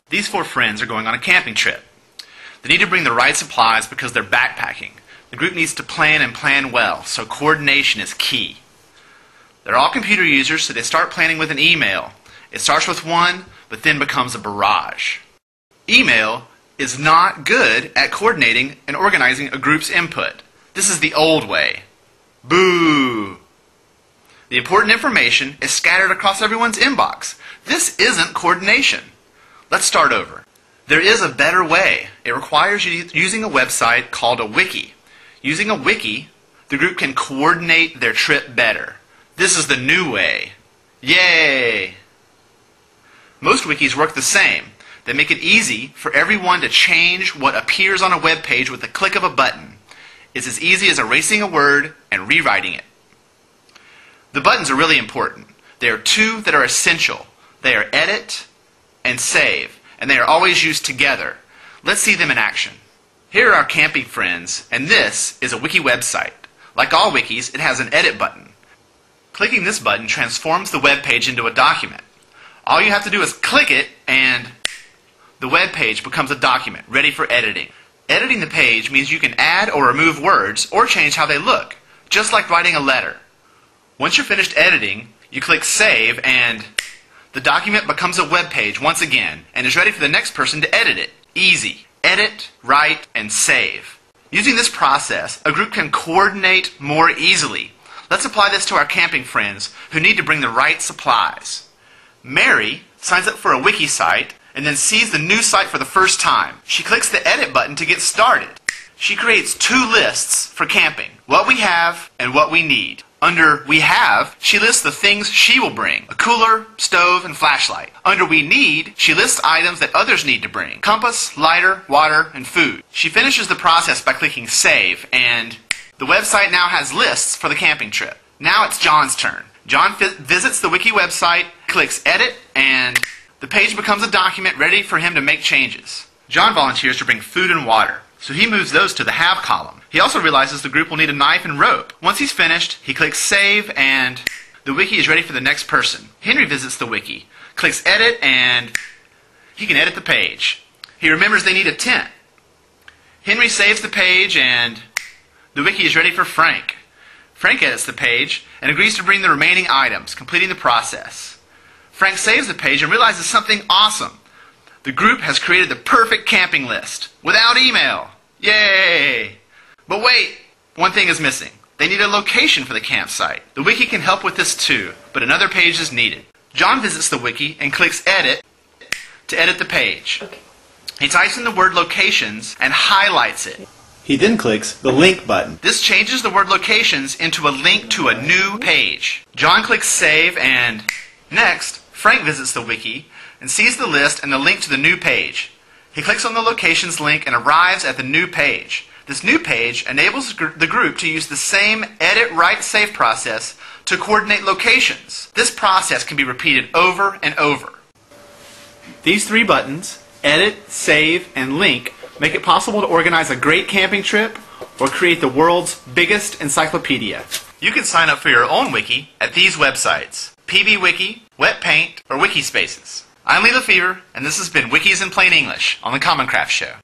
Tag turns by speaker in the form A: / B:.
A: These four friends are going on a camping trip. They need to bring the right supplies because they're backpacking. The group needs to plan and plan well, so coordination is key. They're all computer users, so they start planning with an email. It starts with one, but then becomes a barrage. Email is not good at coordinating and organizing a group's input. This is the old way. Boo! The important information is scattered across everyone's inbox. This isn't coordination. Let's start over. There is a better way. It requires using a website called a wiki. Using a wiki, the group can coordinate their trip better. This is the new way. Yay! Most wikis work the same. They make it easy for everyone to change what appears on a web page with the click of a button. It's as easy as erasing a word and rewriting it. The buttons are really important. There are two that are essential. They are edit and save, and they are always used together. Let's see them in action. Here are our camping friends, and this is a wiki website. Like all wikis, it has an edit button. Clicking this button transforms the web page into a document. All you have to do is click it, and the web page becomes a document ready for editing. Editing the page means you can add or remove words or change how they look, just like writing a letter. Once you're finished editing, you click Save, and the document becomes a web page once again and is ready for the next person to edit it. Easy. Edit, write, and save. Using this process, a group can coordinate more easily. Let's apply this to our camping friends who need to bring the right supplies. Mary signs up for a wiki site and then sees the new site for the first time. She clicks the edit button to get started. She creates two lists for camping, what we have and what we need. Under We Have, she lists the things she will bring, a cooler, stove, and flashlight. Under We Need, she lists items that others need to bring, compass, lighter, water, and food. She finishes the process by clicking Save, and the website now has lists for the camping trip. Now it's John's turn. John visits the wiki website, clicks Edit, and the page becomes a document ready for him to make changes. John volunteers to bring food and water, so he moves those to the Have column. He also realizes the group will need a knife and rope. Once he's finished, he clicks Save, and the wiki is ready for the next person. Henry visits the wiki, clicks Edit, and he can edit the page. He remembers they need a tent. Henry saves the page, and the wiki is ready for Frank. Frank edits the page and agrees to bring the remaining items, completing the process. Frank saves the page and realizes something awesome. The group has created the perfect camping list without email. Yay! But wait, one thing is missing. They need a location for the campsite. The wiki can help with this too, but another page is needed. John visits the wiki and clicks Edit to edit the page.
B: Okay.
A: He types in the word locations and highlights it. He then clicks the link button. This changes the word locations into a link to a new page. John clicks Save, and next, Frank visits the wiki and sees the list and the link to the new page. He clicks on the locations link and arrives at the new page. This new page enables the group to use the same edit, write, save process to coordinate locations. This process can be repeated over and over. These three buttons, edit, save, and link, make it possible to organize a great camping trip or create the world's biggest encyclopedia. You can sign up for your own wiki at these websites: PBWiki, WetPaint, or Wikispaces. I'm Lee Lefevre, and this has been Wikis in Plain English on the Common Craft Show.